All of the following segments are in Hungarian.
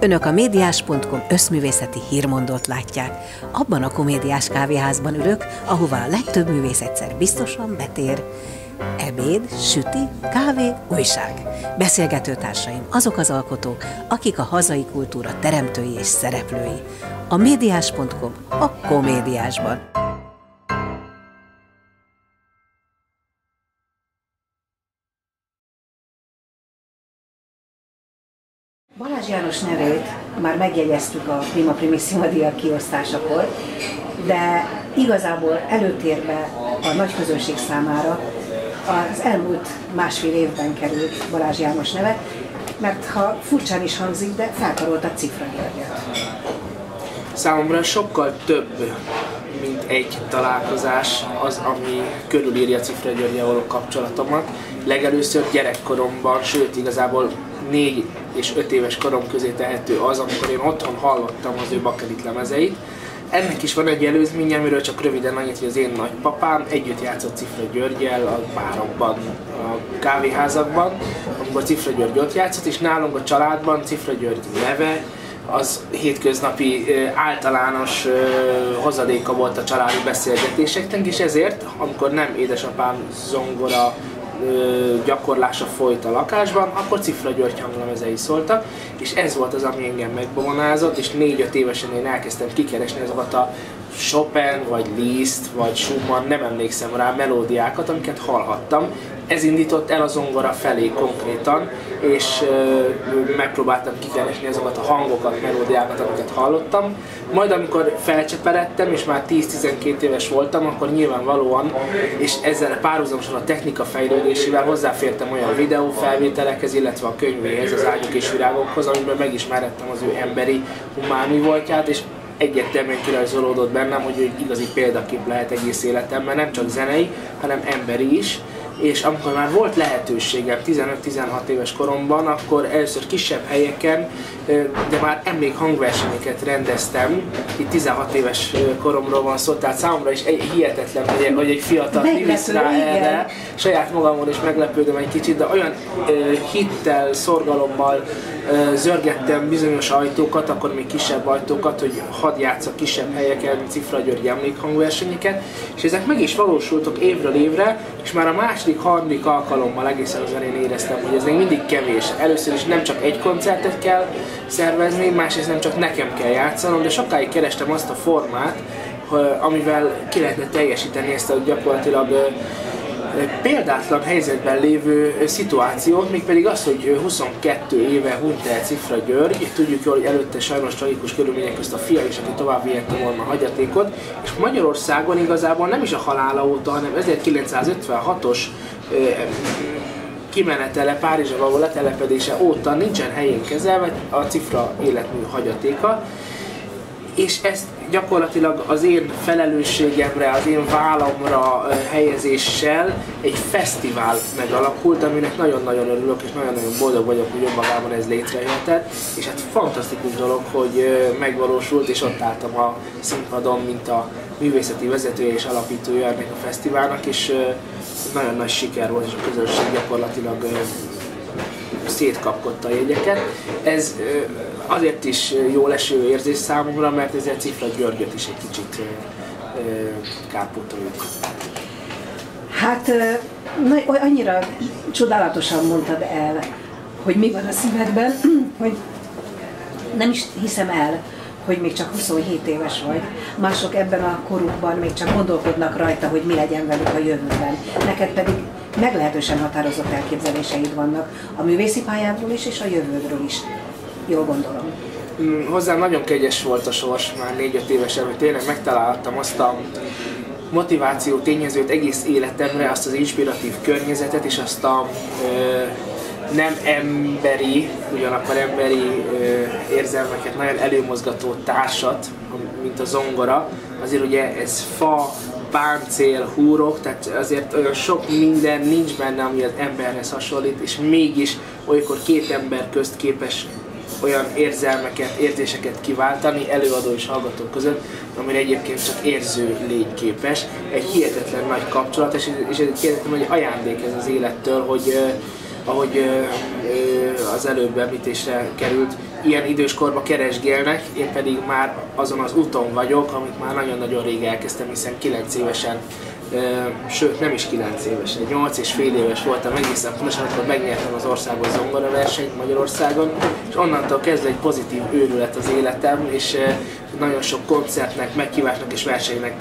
Önök a médiás.com összművészeti hírmondót látják. Abban a komédiás kávéházban ülök, ahová a legtöbb művész egyszer biztosan betér. Ebéd, süti, kávé, újság. Beszélgetőtársaim azok az alkotók, akik a hazai kultúra teremtői és szereplői. A médiás.com a komédiásban. Balázs János nevét már megjegyeztük a Prima Primissima díjak kiosztásakor, de igazából előtérbe a nagy közönség számára az elmúlt másfél évben került Balázs János neve, mert ha furcsán is hangzik, de felkarolta Cifra Györgyöt. Számomra sokkal több, mint egy találkozás az, ami körülírja Cifra Györggyel való kapcsolatomat. Legelőször gyerekkoromban, sőt igazából 4 és 5 éves korom közé tehető az, amikor én otthon hallottam az ő bakelit lemezeit. Ennek is van egy előzménye, amiről csak röviden annyit, hogy az én nagypapám együtt játszott Cifra Györggyel a bárokban, a kávéházakban, amikor Cifra György ott játszott, és nálunk a családban Cifra György neve az hétköznapi általános hozadéka volt a családi beszélgetéseknek, és ezért, amikor nem édesapám zongora gyakorlása folyt a lakásban, akkor Cifra György hanglemezei szóltak, és ez volt az, ami engem megbonázott, és 4-5 évesen én elkezdtem kikeresni azokat a Chopin, vagy Liszt, vagy Schumann, nem emlékszem rá, melódiákat, amiket hallhattam. Ez indított el a zongora felé konkrétan, és megpróbáltam kikeresni azokat a hangokat, melódiákat, amiket hallottam. Majd amikor felcseperedtem, és már 10-12 éves voltam, akkor nyilvánvalóan, és ezzel párhuzamosan a technika fejlődésével hozzáfértem olyan videófelvételekhez, illetve a könyvéhez, az Ágyuk és virágokhoz, amiben megismerettem az ő emberi, humán művoltját, és egyértelműen kirajzolódott bennem, hogy ő igazi példakép lehet egész életemben, nem csak zenei, hanem emberi is. És amikor már volt lehetőségem 15-16 éves koromban, akkor először kisebb helyeken, de már emlékhangversenyeket rendeztem. Itt 16 éves koromról van szó, tehát számomra is hihetetlen, hogy egy fiatal visz rá erre. Saját magamon is meglepődöm egy kicsit, de olyan hittel, szorgalommal zörgettem bizonyos ajtókat, akkor még kisebb ajtókat, hogy hadd játsszak kisebb helyeken Cifra György emlékhangversenyeket, és ezek meg is valósultak évről évre, és már a második-harmadik alkalommal egészen az elején éreztem, hogy ez még mindig kevés. Először is nem csak egy koncertet kell szervezni, másrészt nem csak nekem kell játszanom, de sokáig kerestem azt a formát, amivel ki lehetne teljesíteni ezt a gyakorlatilag példátlan helyzetben lévő szituációt, mégpedig az, hogy 22 éve hunyt el Cifra György, tudjuk jól, hogy előtte sajnos tragikus körülmények közt a fia is, aki tovább vihette volna a hagyatékot, és Magyarországon igazából nem is a halála óta, hanem 1956-os kimenetele, Párizsba való letelepedése óta nincsen helyén kezelve a Cifra életmű hagyatéka, és ezt gyakorlatilag az én felelősségemre, az én vállamra helyezéssel egy fesztivál megalakult, aminek nagyon-nagyon örülök, és nagyon-nagyon boldog vagyok, hogy önmagában ez létrejöhetett, és hát fantasztikus dolog, hogy megvalósult, és ott álltam a színpadon, mint a művészeti vezetője és alapítója ennek a fesztiválnak, és nagyon nagy siker volt, és a közönség gyakorlatilag szétkapkodta a jegyeket. Ez azért is jó leső érzés számomra, mert ezzel Cifra Györgyöt is egy kicsit kárpótoljuk. Hát annyira csodálatosan mondtad el, hogy mi van a szívedben, hogy nem is hiszem el, hogy még csak 27 éves vagy. Mások ebben a korukban még csak gondolkodnak rajta, hogy mi legyen velük a jövőben. Neked pedig meglehetősen határozott elképzeléseid vannak a művészi pályádról is, és a jövődről is. Jól gondolom. Hozzám nagyon kegyes volt a sors már 4-5 évesen, hogy tényleg megtaláltam azt a motiváció tényezőt egész életemre, azt az inspiratív környezetet, és azt a nem emberi, ugyanakkor emberi érzelmeket nagyon előmozgató társat, mint a zongora. Azért ugye ez fa, páncél, húrok, tehát azért olyan sok minden nincs benne, ami az emberhez hasonlít, és mégis olykor két ember közt képes olyan érzelmeket, érzéseket kiváltani előadó és hallgató között, amire egyébként csak érző lény képes. Egy hihetetlen nagy kapcsolat, és egy hihetetlen nagy ajándék ez az élettől, ahogy az előbb említésre került, ilyen időskorba keresgélnek, én pedig már azon az úton vagyok, amit már nagyon-nagyon rég elkezdtem, hiszen 9 évesen, sőt nem is 9 évesen, 8 és fél éves voltam egészen pontosan, amikor megnyertem az országos zongora versenyt Magyarországon, és onnantól kezdve egy pozitív őrület az életem, és nagyon sok koncertnek, meghívásnak és versenynek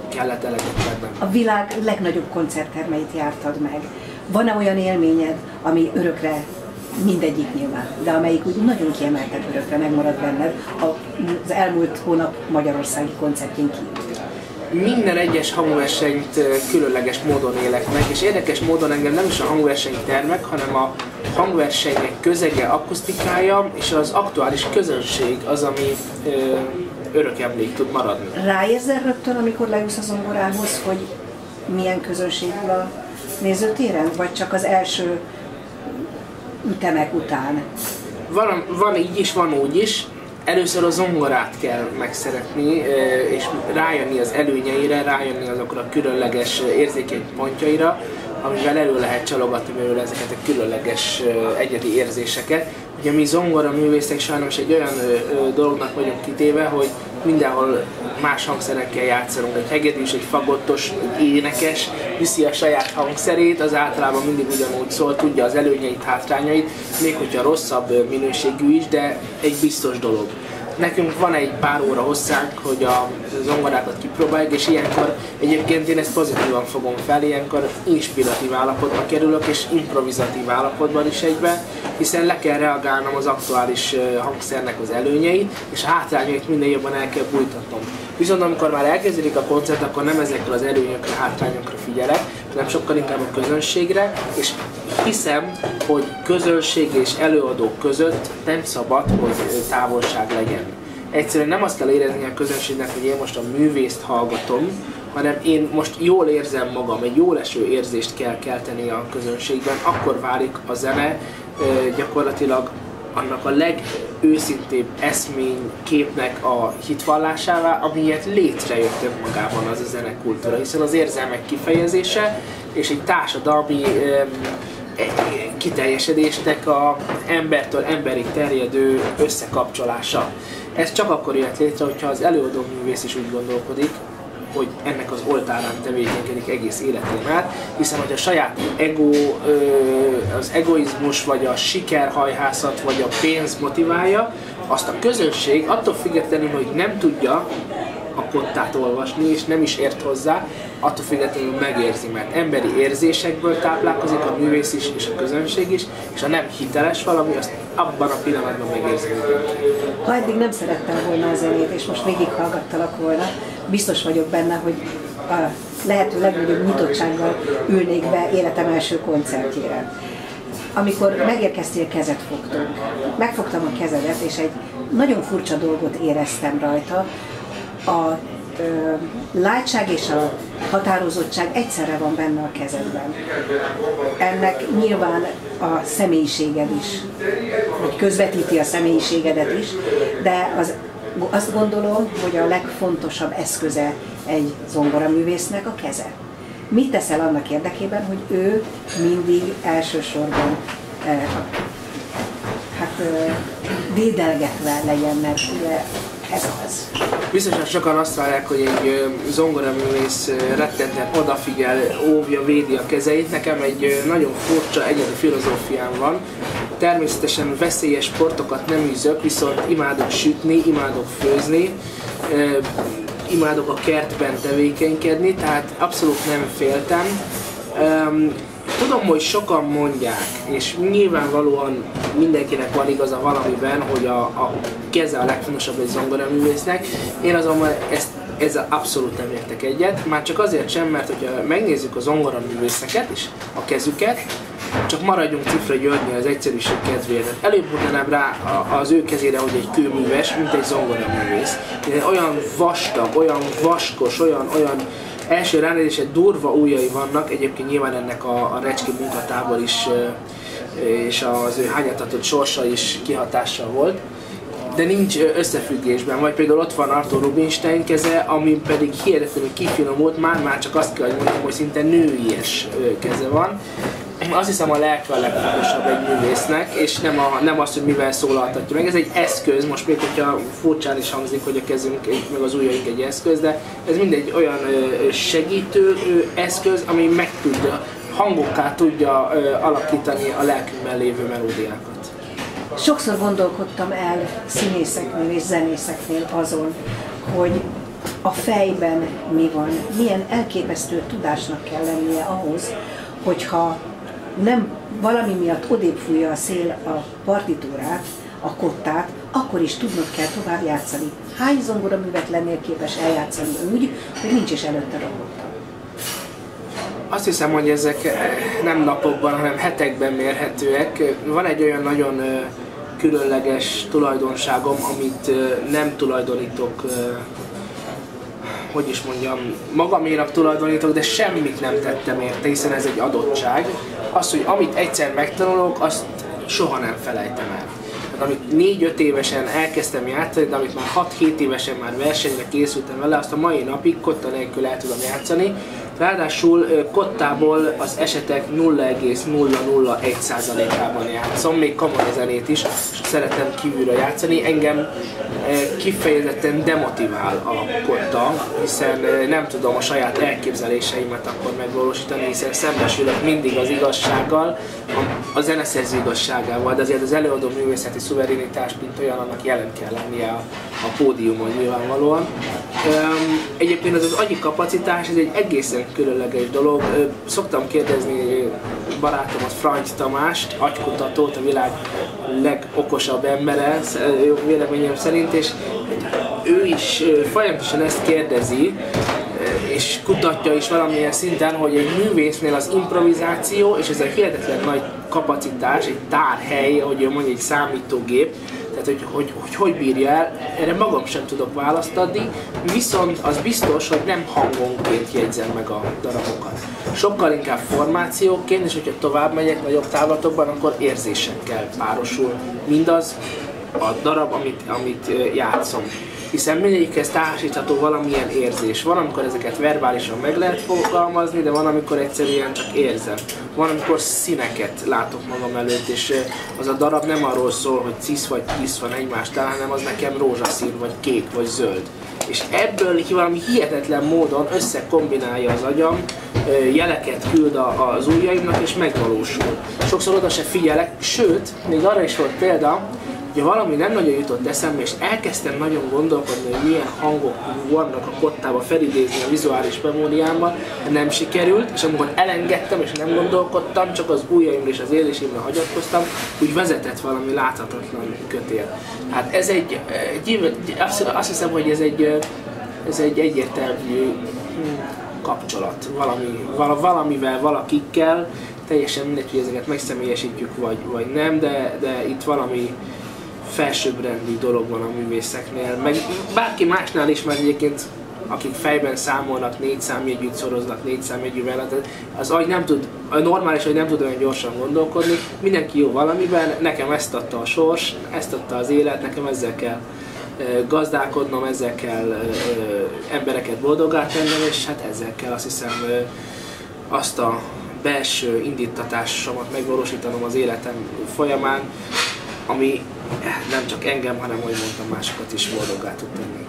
kellett eleget tennem. A világ legnagyobb koncerttermeit jártad meg. Van-e olyan élményed, ami örökre, mindegyik nyilván, de amelyik úgy nagyon kiemelten örökre megmarad benned az elmúlt hónap magyarországi koncertjén kívül? Minden egyes hangversenyt különleges módon élek meg, és érdekes módon engem nem is a hangverseny termek, hanem a hangversenyek közege, akusztikája és az aktuális közönség az, ami örök emlék tud maradni. Ráérzel rögtön, amikor leülsz a zongorához, hogy milyen közönség van a nézőtéren, vagy csak az első ütemek után? Van így is, van úgy is. Először a zongorát kell megszeretni, és rájönni az előnyeire, rájönni azokra a különleges érzékeny pontjaira, amivel elő lehet csalogatni belőle ezeket a különleges egyedi érzéseket. Ugye mi zongora művészek sajnos egy olyan dolognak vagyunk kitéve, hogy mindenhol más hangszerekkel játszanunk. Egy hegedűs, egy fagottos, egy énekes viszi a saját hangszerét, az általában mindig ugyanúgy szól, tudja az előnyeit, hátrányait, még hogyha rosszabb minőségű is, de egy biztos dolog. Nekünk van egy pár óra hosszánk, hogy a zongorákat kipróbáljuk, és ilyenkor egyébként én ezt pozitívan fogom fel, ilyenkor inspiratív állapotba kerülök, és improvizatív állapotban is egyben, hiszen le kell reagálnom az aktuális hangszernek az előnyeit, és a hátrányait minden jobban el kell bújtatnom. Viszont amikor már elkezdődik a koncert, akkor nem ezekkel az előnyökre, hátrányokra figyelek, hanem sokkal inkább a közönségre, és hiszem, hogy közönség és előadók között nem szabad, hogy távolság legyen. Egyszerűen nem azt kell érezni a közönségnek, hogy én most a művészt hallgatom, hanem én most jól érzem magam, egy jól eső érzést kell kelteni a közönségben, akkor válik a zene gyakorlatilag annak a legőszintébb eszményképnek a hitvallásává, amilyet létrejött önmagában az a zenekultúra, hiszen az érzelmek kifejezése és egy társadalmi kiteljesedésnek az embertől emberig terjedő összekapcsolása. Ez csak akkor jött létre, hogyha az előadó művész is úgy gondolkodik, hogy ennek az oltárán tevékenykedik egész életén át, hiszen hogy a saját az egoizmus, vagy a sikerhajhászat, vagy a pénz motiválja, azt a közönség attól függetlenül, hogy nem tudja a kottát olvasni, és nem is ért hozzá, attól függetlenül megérzi, mert emberi érzésekből táplálkozik a művész is, és a közönség is, és ha nem hiteles valami, azt abban a pillanatban megérzi. Ha eddig nem szerettem volna a zenét, és most végighallgattalak volna, biztos vagyok benne, hogy a lehető legnagyobb nyitottsággal ülnék be életem első koncertjére. Amikor megérkeztél, kezet fogtunk. Megfogtam a kezedet, és egy nagyon furcsa dolgot éreztem rajta. A látság és a határozottság egyszerre van benne a kezedben. Ennek nyilván a személyiséged is, hogy közvetíti a személyiségedet is, de azt gondolom, hogy a legfontosabb eszköze egy zongoraművésznek a keze. Mit teszel annak érdekében, hogy ő mindig elsősorban védelgetve legyen, mert ez az. Biztosan sokan azt várják, hogy egy zongoraművész rettenten odafigyel, óvja, védi a kezeit. Nekem egy nagyon furcsa egyedi filozófiám van. Természetesen veszélyes sportokat nem űzök, viszont imádok sütni, imádok főzni, imádok a kertben tevékenykedni, tehát abszolút nem féltem. Tudom, hogy sokan mondják, és nyilvánvalóan mindenkinek van igaza valamiben, hogy a keze a legfontosabb egy zongoraművésznek. Én azonban ezzel abszolút nem értek egyet, már csak azért sem, mert hogyha megnézzük a zongoraművészeket és a kezüket, csak maradjunk Cifra Györgynél az egyszerűség kedvéért. Előbb mondanám rá az ő kezére, hogy egy kőműves, mint egy zongoraművész. Olyan vastag, olyan vaskos, olyan első ránézésre durva ujjai vannak, egyébként nyilván ennek a Recski munkatából is, és az ő hányatatott sorsa is kihatással volt, de nincs összefüggésben. Vagy például ott van Arthur Rubinstein keze, ami pedig hihetetlenül kifinomult, már csak azt kell, hogy mondjam, hogy szinte nőies keze van. azt hiszem a lelke a legfontosabb egy művésznek, és nem az, hogy mivel szólaltatja meg. Ez egy eszköz, most még hogyha furcsán is hangzik, hogy a kezünk meg az ujjaink egy eszköz, de ez mindegy olyan segítő eszköz, ami meg tudja, hangokká tudja alakítani a lelkünkben lévő melódiákat. Sokszor gondolkodtam el színészeknél és zenészeknél azon, hogy a fejben mi van, milyen elképesztő tudásnak kell lennie ahhoz, hogyha nem valami miatt odébb fújja a szél a partitúrát, a kottát, akkor is tudnod kell tovább játszani. Hány zongoraművet lennél képes eljátszani úgy, hogy nincs is előtted a kotta? Azt hiszem, hogy ezek nem napokban, hanem hetekben mérhetőek. Van egy olyan nagyon különleges tulajdonságom, amit nem tulajdonítok, hogy is mondjam, magaménak tulajdonítok, de semmit nem tettem érte, hiszen ez egy adottság. Az, hogy amit egyszer megtanulok, azt soha nem felejtem el. Amit 4-5 évesen elkezdtem játszani, de amit már 6-7 évesen már versenyre készültem vele, azt a mai napig kotta nélkül el tudom játszani. Ráadásul kottából az esetek 0,001%-ában játszom, még kamarazenét is szeretem kívülről játszani. Engem kifejezetten demotivál a kotta, hiszen nem tudom a saját elképzeléseimet akkor megvalósítani, hiszen szembesülök mindig az igazsággal, a zeneszerző igazságával, de azért az előadó művészeti szuverenitás, mint olyan, annak jelen kell lennie a pódiumon nyilvánvalóan. Egyébként az agyi kapacitás, ez egy egészen különleges dolog. Szoktam kérdezni barátomat, Franty Tamást, agykutatót, a világ legokosabb embere, véleményem szerint, és ő is folyamatosan ezt kérdezi, és kutatja is valamilyen szinten, hogy egy művésznél az improvizáció, és ez egy hihetetlen nagy kapacitás, egy tárhely, ahogy ő mondja, egy számítógép, tehát hogy bírja el, erre magam sem tudok választ adni, viszont az biztos, hogy nem hangonként jegyzem meg a darabokat. Sokkal inkább formációként, és hogyha tovább megyek nagyobb távlatokban, akkor érzésekkel párosul mindaz a darab, amit játszom. Hiszen mindegyikhez társítható valamilyen érzés. Van, amikor ezeket verbálisan meg lehet fogalmazni, de van, amikor egyszerűen csak érzem. Van, amikor színeket látok magam előtt, és az a darab nem arról szól, hogy cisz vagy tisz van egymástán, hanem az nekem rózsaszín, vagy kék, vagy zöld. És ebből valami hihetetlen módon összekombinálja az agyam, jeleket küld az ujjaimnak, és megvalósul. Sokszor oda se figyelek, sőt, még arra is volt példa, hogy valami nem nagyon jutott eszembe, és elkezdtem nagyon gondolkodni, hogy milyen hangok vannak a kottába, felidézni a vizuális memóriámban, nem sikerült, és amikor elengedtem és nem gondolkodtam, csak az ujjaimra és az érzéseimre hagyatkoztam, úgy vezetett valami láthatatlan kötél. Hát ez azt hiszem, hogy ez egy egyértelmű kapcsolat valamivel, valakikkel, teljesen mindegy, hogy ezeket megszemélyesítjük vagy nem, de itt valami felsőbbrendű dolog van a művészeknél, meg bárki másnál is, mert egyébként akik fejben számolnak, 4 számjegyűt szoroznak 4 számjegyűvel, az agy nem tud, a normális agy nem tud olyan gyorsan gondolkodni, mindenki jó valamiben, nekem ezt adta a sors, ezt adta az élet, nekem ezzel kell gazdálkodnom, ezzel kell embereket boldoggá tennem, és hát ezzel kell azt hiszem azt a belső indítatásomat megvalósítanom az életem folyamán, ami nem csak engem, hanem, ahogy mondtam, másokat is boldoggá tud tenni.